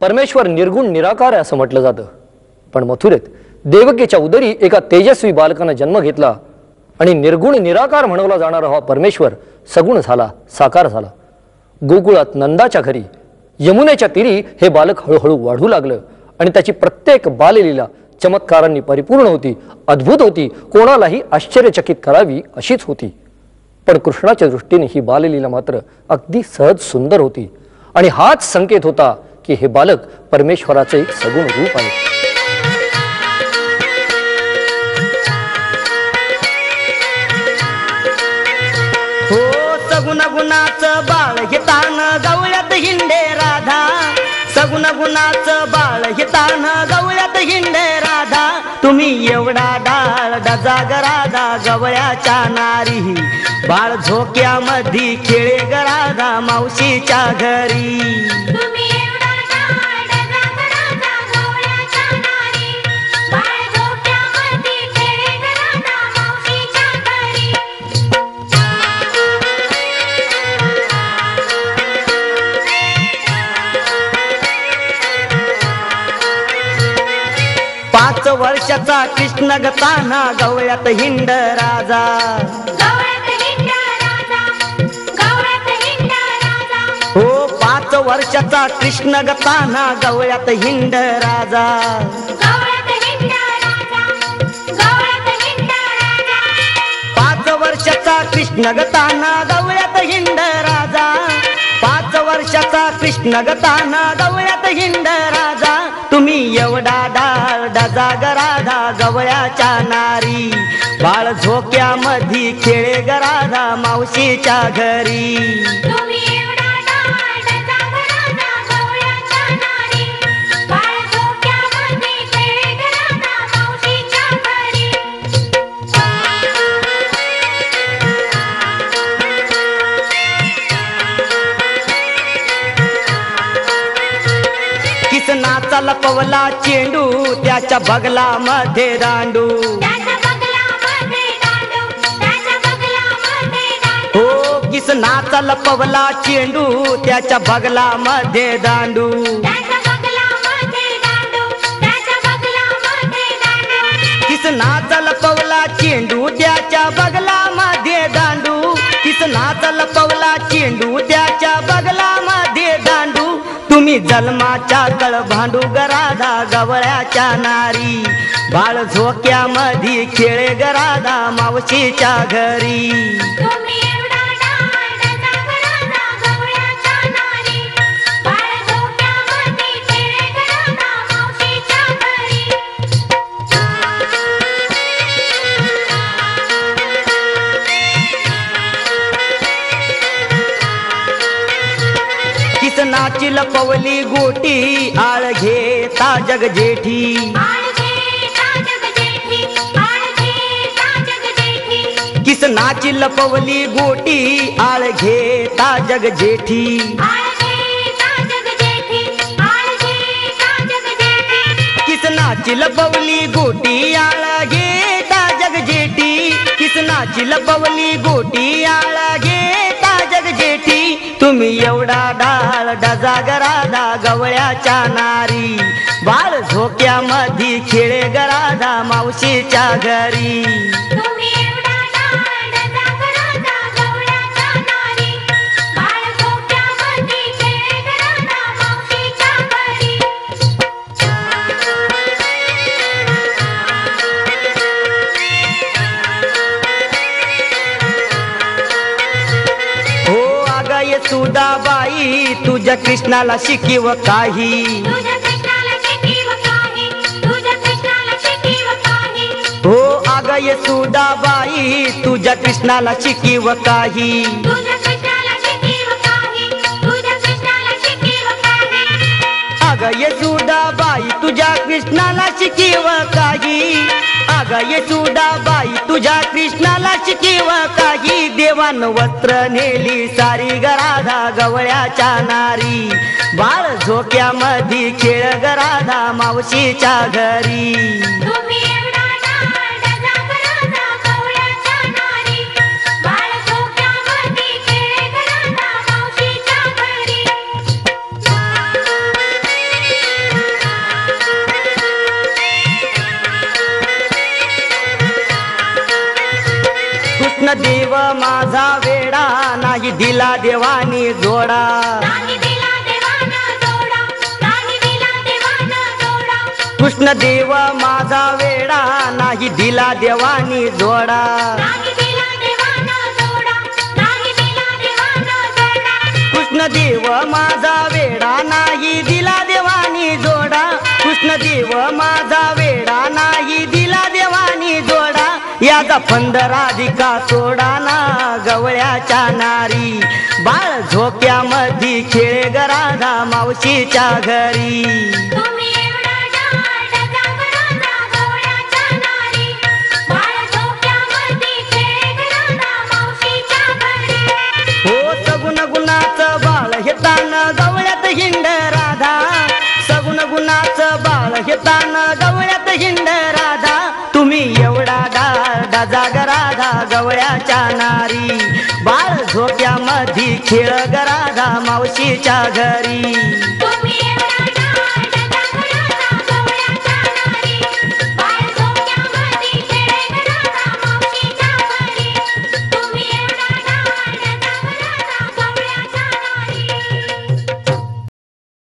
परमेश्वर निर्गुण निराकार आहे असं म्हटलं जातं, पण मथुरेत देवकीच्या उदरी एका तेजस्वी बालकानं जन्म घेतला आणि निर्गुण निराकार म्हणवला जाणारा हा परमेश्वर सगुण झाला, साकार झाला. गोकुळात नंदाच्या घरी यमुनेच्या तीरी हे बालक हळूहळू वाढू लागलं आणि त्याची प्रत्येक बाललीला चमत्कारांनी परिपूर्ण होती, अद्भुत होती, कोणालाही आश्चर्यचकित करावी अशीच होती. पण कृष्णाच्या दृष्टीने ही बाललीला मात्र अगदी सहज सुंदर होती आणि हाच संकेत होता की हे बालक परमेश्वराचे एक सगुण रूप आहे. हो सगुण गुणाचं बाळ हितान गवळ्यात हिंडे राधा, सगुण गुणाचं बाळ हितान गवळ्यात हिंडे राधा. तुम्ही एवढा डाळ डजाग राधा गवळ्याच्या नारी, बाळ झोक्यामध्ये खेळे ग राधा मावशीच्या घरी. पाच वर्षाचा कृष्ण गताना गवळ्यात हिंड राजा, हो 5 वर्षाचा कृष्ण गताना गवळ्यात हिंड राजा. 5 वर्षाचा कृष्ण गताना गवळ्यात हिंड राजा, 5 वर्षाचा कृष्ण गताना गवळ्यात हिंड राजा. तुम्ही एवढा डाळ डजाग राधा गवळ्याच्या नारी, बाळ झोक्यामध्ये खेळे ग राधा मावशीच्या घरी. किसनाचा लपवला चेंडू त्याच्या बगलामध्ये दांडू, हो किसनाचा लपवला चेंडू त्याच्या बगलामध्ये दांडू. किसनाचा लपवला चेंडू त्याच्या बगलामध्ये दांडू, किसनाचा लपवला चेंडू त्याच्या बगलामध्ये दांडू. तुम्ही जन्माच्या तळ भांडू ग राधा गवळ्याच्या नारी, बाळ झोक्यामध्ये खेळे ग राधा मावशीच्या घरी. किसनाची लपवली गोटी आळ घेता जग जेठी, किसनाची लपवली गोटी आळ घेता जग जेठी. किसनाची लपवली गोटी आळ घेता जग जेठी, किसनाची लपवली गोटी आळ घेता जग जेठी. तुम्ही एवढा डाळ डजाग राधा गवळ्याच्या नारी, बाळ झोक्यामध्ये खेळे ग राधा मावशीच्या घरी. सुदाबाई तुझ्या कृष्णाला शिकीव काही, हो अग सुदाबाई तुझ्या कृष्णाला शिकीव काही. अग सुदाबाई तुझ्या कृष्णाला शिकीव काही, अग सुदाबाई तुझ्या कृष्णाला शिकीव काही. देवान वस्त्र नेली सारी ग राधा गवळ्याच्या नारी, बाळ झोक्यामध्ये खेळ ग राधा मावशीच्या घरी. देव माझा वेडा नाही दिला देवानी जोडा नाही दिला देवानं जोडा, नाही दिला देवानं जोडा. कृष्ण देव माझा वेडा नाही दिला देवानी जोडा नाही दिला देवानं जोडा, नाही दिला देवानं जोडा. कृष्ण देव माझा वेडा नाही दिला देवानी जोडा कृष्ण देव माझा वेडा नाही दिला देवानी जोडा याचा पंधराधिका सोडा ना गवळ्याच्या नारी बाळ झोक्यामध्ये खेळे ग राधा मावशीच्या घरी तुम्ही एवढा डाळ डजागराचा गवळ्याच्या नारी, बाळ झोक्यामध्ये खेळ राधा मावशीच्या घरी. हो सगुण गुणाचं बाळ हे तान गवळ्यात हिंड राधा सगुण गुणाचं बाळ हे तान गवळ्यात हिंड राधा तुम्ही एवढा डाळ जाग राधा गवळ्याच्या नारी बाळ झोक्यामध्ये खेळ ग राधा मावशीच्या घरी